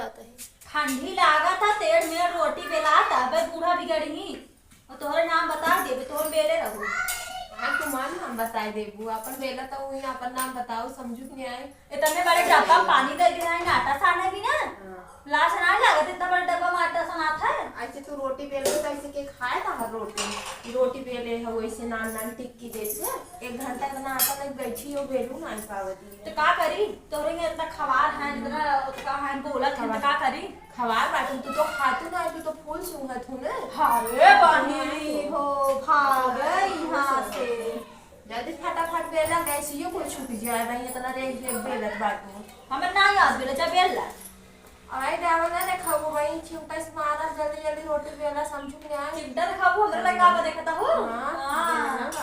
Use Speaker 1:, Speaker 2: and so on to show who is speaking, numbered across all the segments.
Speaker 1: जाता है।
Speaker 2: ठंडी लागा था तेड़ में रोटी बेलाता बे बूढ़ा बिगड़ी और तोहरे नाम बता देबे तोहर बेले रहू।
Speaker 1: हाँ तुम्हारा नाम बताए देबू अपन बेला तो वही अपन नाम बताओ समझू नहीं आए।
Speaker 2: इतने बड़े डब्बा में पानी दे दिया है आटा साने भी ना लाश ना लागत इतना बड़ा डब्बा में आटा सनाता है।
Speaker 1: ऐसे तू रोटी बेल तो ऐसे के खाए था हर रोटी बेले है वैसे नान नान टिक्की जैसे 1 घंटा बना आटा लग बैठी हो बेलू ना पावती
Speaker 2: तो का करी तोरे में इतना खवार है इतना का है बोलत है का करी
Speaker 1: खवार बाटू तू तो खातू ना तू तो फूल सूंघत हूं ना।
Speaker 2: हाय बहिनी हो भाग यहां से
Speaker 1: जल्दी फटाफट बेला गैसियो को छूट जाए भाई इतना रेग बेलत बाटू
Speaker 2: हमें ना याद बेले जा बेला
Speaker 1: आई दावा ना देखा वो वही चिमटा से मारा जल्दी जल्दी रोटी बेला समझू नहीं आए।
Speaker 2: चिमटा दिखाओ हमरा लगा बा देखता हो।
Speaker 1: हां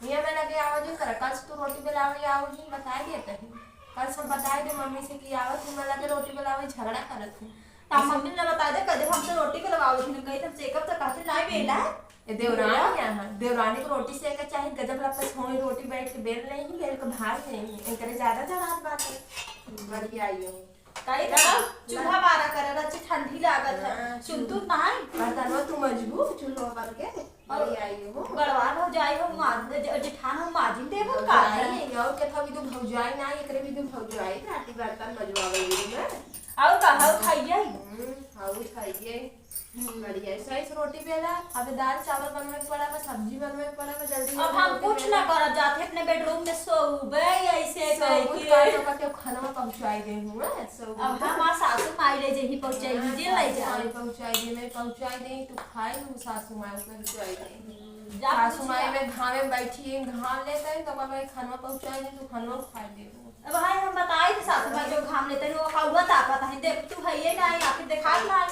Speaker 1: ये मैं लगे आवाज कर कल तू रोटी बेलावे आवाज बता देते हैं कल सब बताए दे मम्मी से कि आवत मैं लगे रोटी बेलावे झगड़ा करत हूं
Speaker 2: ता मम्मी ने बता दे कदे हमसे रोटी के लगाओ थी कहीं तब चेकअप तो कहते नहीं बेला
Speaker 1: ये देवरानी यहां देवरानी को रोटी से का चाहे गजब लपस होई रोटी बैठ के बेल नहीं बेल के भाग नहीं इनकरे ज्यादा जरात बात है बड़ी आई हो
Speaker 2: काई ना चूल्हा बारा करे रच ठंडी लागत है सुनतू नहीं
Speaker 1: बर्तनवा तू मजबूत चूल्हा पर के बड़ी आई हो
Speaker 2: गड़वार हो जाई हो मार जेठान हो माजिन देबो का
Speaker 1: नहीं और के थवी तू भौजाई ना एकरे भी तू भौजाई राती बर्तन मजवावे में
Speaker 2: और का हो खाइए
Speaker 1: हाउ खाइए बढ़िया सही से रोटी बेला अब दाल चावल बनवे के पड़ा सब्जी बनवे के पड़ा जल्दी
Speaker 2: अब हम कुछ ना करब जाते अपने बेडरूम में सोबे ऐसे
Speaker 1: कुछ कर तो के खाना पहुंचाई दे हूं मैं सब
Speaker 2: अब हमार सासू माई ले जेही पहुंचाई जे ले जा
Speaker 1: पहुंचाई दे मैं पहुंचाई दे तू खाए हूं सासू माई को पहुंचाई दे
Speaker 2: जा
Speaker 1: सासू माई में घाम में बैठी घाम लेते हैं तो मैं खाना पहुंचाई दे तू खाना खा दे
Speaker 2: अब भाई हम बताई थे सासू माई जो घाम लेते हैं वो खाऊगा ताकत है देख तू है ये ना आखिर दिखा ना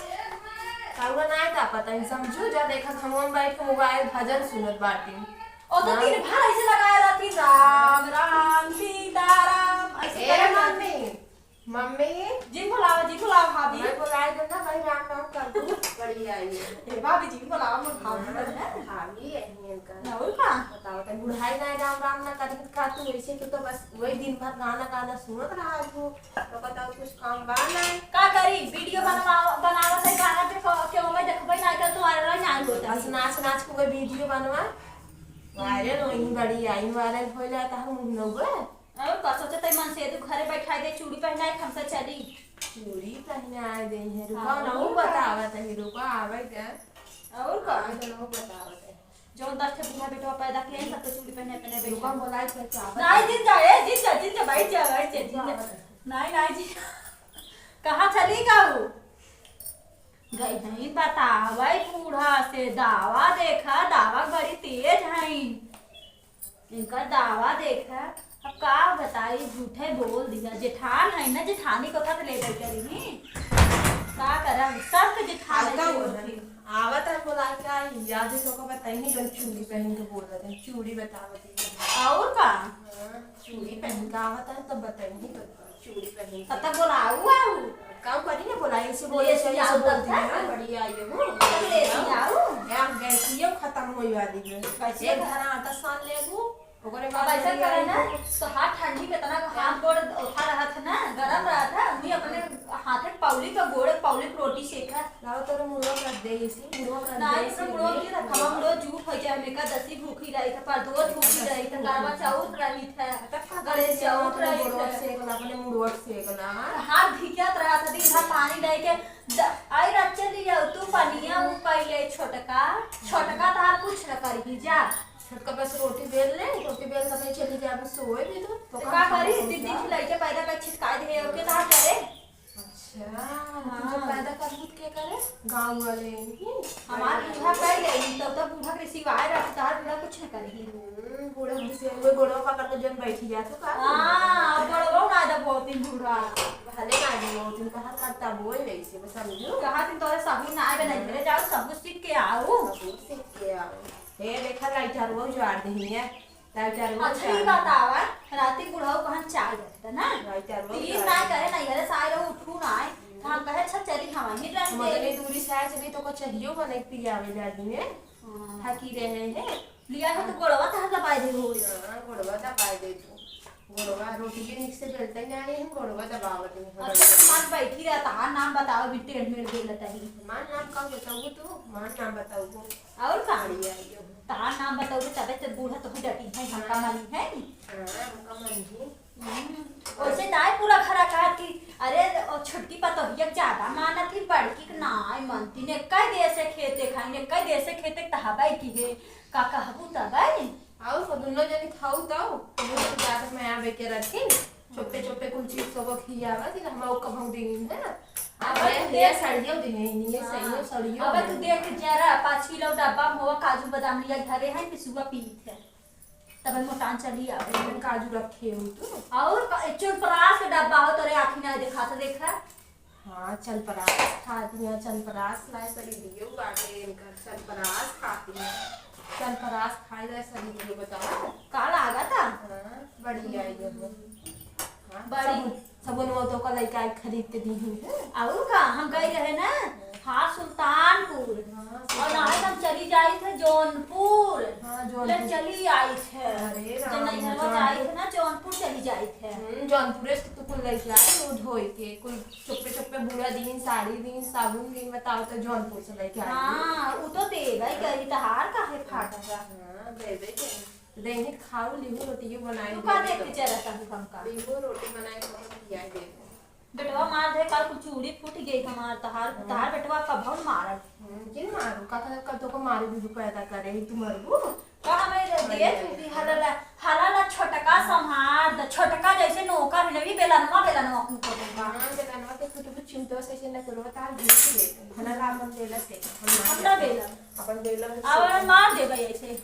Speaker 1: काउरा ना था पता है समझू जा देखा खमवा में बैठ के मोबाइल भजन सुनत बाटी
Speaker 2: ओ तो तीन भाई ऐसे लगाया रहती राम राम सीताराम ऐसे
Speaker 1: ए मम्मी मम्मी
Speaker 2: जी बुलाओ भाभी
Speaker 1: मैं बुलाए दो ना भाई राम राम कर दूं बड़ी आई
Speaker 2: ए भाभी जी बुलाओ मैं भाभी है
Speaker 1: भाभी है इनका
Speaker 2: ना और का
Speaker 1: बताओ तो बुढ़ाई ना राम राम ना कर का तू ऐसे कि तो बस वही दिन भर गाना सुनत रहा तू तो बताओ कुछ काम बा ना
Speaker 2: का करी वीडियो बनावा से गाना पे के मैं देखबै ना कर तुम्हारा ना होता
Speaker 1: बस नाच को वीडियो बनवा वायरल होई बड़ी आई वायरल हो जाता हम नौगा
Speaker 2: और का सोचते मन से तू घरे बैठाई दे चूड़ी पहनाई हमसे चली
Speaker 1: चूड़ी पहने आए दे है रुका ना वो बतावत है रुका आवे क्या
Speaker 2: और का
Speaker 1: तो बतावत है
Speaker 2: जो 10 के बुढ़ा बेटवा पैदा किए सब तो चूड़ी पहने
Speaker 1: रुका बोलाई कर क्या
Speaker 2: नहीं जिन जा बैठ जा नहीं जी कहाँ चली गाऊ गई नहीं बतावे बूढ़ा से दावा देखा दावा बड़ी तेज है इनका दावा देखा अब का बताई झूठे बोल दिया जेठान है ना जेठानी को कब ले गई करी का करा सब के जेठान
Speaker 1: का आवत है बोला क्या याद है को बताई नहीं जब चूड़ी पहन के बोल रहे थे चूड़ी बतावत
Speaker 2: और का
Speaker 1: चूड़ी पहन के आवत है तब बताई नहीं चूड़ी पहन
Speaker 2: तब तक बोलाऊ
Speaker 1: काम करी ना बोला ऐसे बोले से ऐसे बोलती है बढ़िया आई हो
Speaker 2: ले आओ
Speaker 1: यार गैसियो खत्म होई वाली है
Speaker 2: कैसे
Speaker 1: एक धरा आटा सान लेबू ओकरे
Speaker 2: अब
Speaker 1: बाद
Speaker 2: ऐसा करे ना तो हाथ ठंडी में इतना हाथ गोड़ उठा रहा था ना गरम रहा था उन्हीं अपने हाथ में पाउली का गोड़ पाउली रोटी सेका
Speaker 1: लाओ तोरे मुड़ो कर दे इसी मुड़ो कर दे
Speaker 2: नहीं तो मुड़ो की रखा हम लोग झूठ हो जाए मेका दसी भूखी रही था पर दो भूखी रही था कारवा चाउत रही था गणेश चाउत रही था
Speaker 1: सेकला अपने मुड़ो सेकला
Speaker 2: हाथ भिगत रहा था दिन भर पानी डाल के आई रात चली जाओ तू पनिया उ पहले छोटका तार कुछ न करी जा
Speaker 1: छोटका बस रोटी बेल ले रोटी बेल के चली जा बस सोए भी तो
Speaker 2: का करी दीदी खिलाई के पैदा कर छिटका दे ओके ता करे
Speaker 1: अच्छा जो पैदा कर दूध के करे गांव वाले
Speaker 2: हमार बूढ़ा कर ले तो बूढ़ा के सिवाय रखता है बूढ़ा कुछ न करेगी
Speaker 1: बूढ़ा से वो गोड़वा पकड़ के जन बैठी जा तो का
Speaker 2: हां बड़वा ना दा बहुत दिन बूढ़ा
Speaker 1: भले ना दी वो दिन कहा करता बोल वैसे बस समझो
Speaker 2: कहा दिन तोरे साबुन ना आए नहीं मेरे जाओ सब कुछ सीख के आओ
Speaker 1: सीख के आओ हे देखा लाइटर वो जोड़ दही है लाइटर वो
Speaker 2: अच्छा ही बतावा राती बुढ़ाऊ कहां चाय देता ना
Speaker 1: लाइटर वो
Speaker 2: प्लीज ना करे ना यार सारे उठू ना आए हम कहे अच्छा चली हम ही रह
Speaker 1: मतलब दूरी से चली तो को चाहिए बने पियावे दादी में हाकी रहे हैं
Speaker 2: लिया है तो गोड़वा ता दबाई दे हो
Speaker 1: गोड़वा दबाई दे तू गोड़वा रोटी के निक से बेलते ही नहीं हम गोड़वा दबावत नहीं
Speaker 2: अच्छा मान बैठी रहा तार नाम बताओ भी टेढ़ मेढ़ गेल तही
Speaker 1: मान नाम का बताऊँ तू मान नाम बताऊँ
Speaker 2: और का
Speaker 1: बढ़िया यो
Speaker 2: तार नाम बताओ तबे तो बूढ़ा तो डटी है हमका माली है नी
Speaker 1: हाँ हमका मन ही
Speaker 2: वैसे नाय पूरा खरा कहा कि अरे ओ छोटकी पतोहिया ज्यादा मानत थी बड़की के नाय मनती ने कई देर से खेते खाई ने कई देर से खेते तहबाई की है का कहबू तबाई
Speaker 1: आओ तो दोनों जने खाऊ तो वो ज्यादा मैं आवे के रखी चोपे चोपे कुल चीज सब खियावा थी हम ओ कभू दिन है अब ये सड़ियो दिन नहीं सही है सड़ियो
Speaker 2: अब तू देख जरा 5 किलो डब्बा में होवा काजू बादाम लिया घरे है कि सुबह पीत है तब मोटान चली आवे
Speaker 1: काजू रखे हो तो
Speaker 2: और चुनपरास के डब्बा हो तोरे आँखी ना देखा तो देखा
Speaker 1: हाँ चल परास खाती हैं चल परास लाए सड़ी दियो बाटे इनका चल परास खाती हैं चल परास खाई रहे सड़ी दियो बताओ
Speaker 2: का लागा था
Speaker 1: हाँ बढ़िया है ये हाँ
Speaker 2: बड़ी
Speaker 1: सबून वो तो कल का खरीद के दी हुई है
Speaker 2: और का हम गए रहे ना हाँ सुल्तानपुर और ना हम चली जाई थे जौनपुर
Speaker 1: हाँ
Speaker 2: ले चली आई थे
Speaker 1: अरे
Speaker 2: जब
Speaker 1: राम,
Speaker 2: नहीं हलवा जाई थे ना जौनपुर चली जाई थे
Speaker 1: जौनपुर से तो कुल लेके आए वो धोई के कुल चुप्पे चुप्पे बुरा दिन साड़ी दिन साबुन दिन बताओ तो जौनपुर से लेके आए
Speaker 2: हाँ वो तो दे भाई कही तहार का है फाटा का
Speaker 1: हाँ दे के देने खाओ लीमू रोटी बनाई
Speaker 2: तू का देख के चला था हमका
Speaker 1: लीमू रोटी बनाई तो खिया दे
Speaker 2: बेटवा मार दे कल कुछ चूड़ी फूट गई हमार तहार बेटवा कभौ मारल
Speaker 1: किन मारू का तो को मारे भी पैदा करे तू मरबू
Speaker 2: का हमें दे तू भी हलाला छोटका संहार द छोटका जैसे नौकर है भी बेलनवा को दूंगा
Speaker 1: हां बेलनवा के कुछ चिंता से न करो तार दे ले हला राम देला से
Speaker 2: हमरा बेलन
Speaker 1: अपन बेलन
Speaker 2: अब मार देबे ऐसे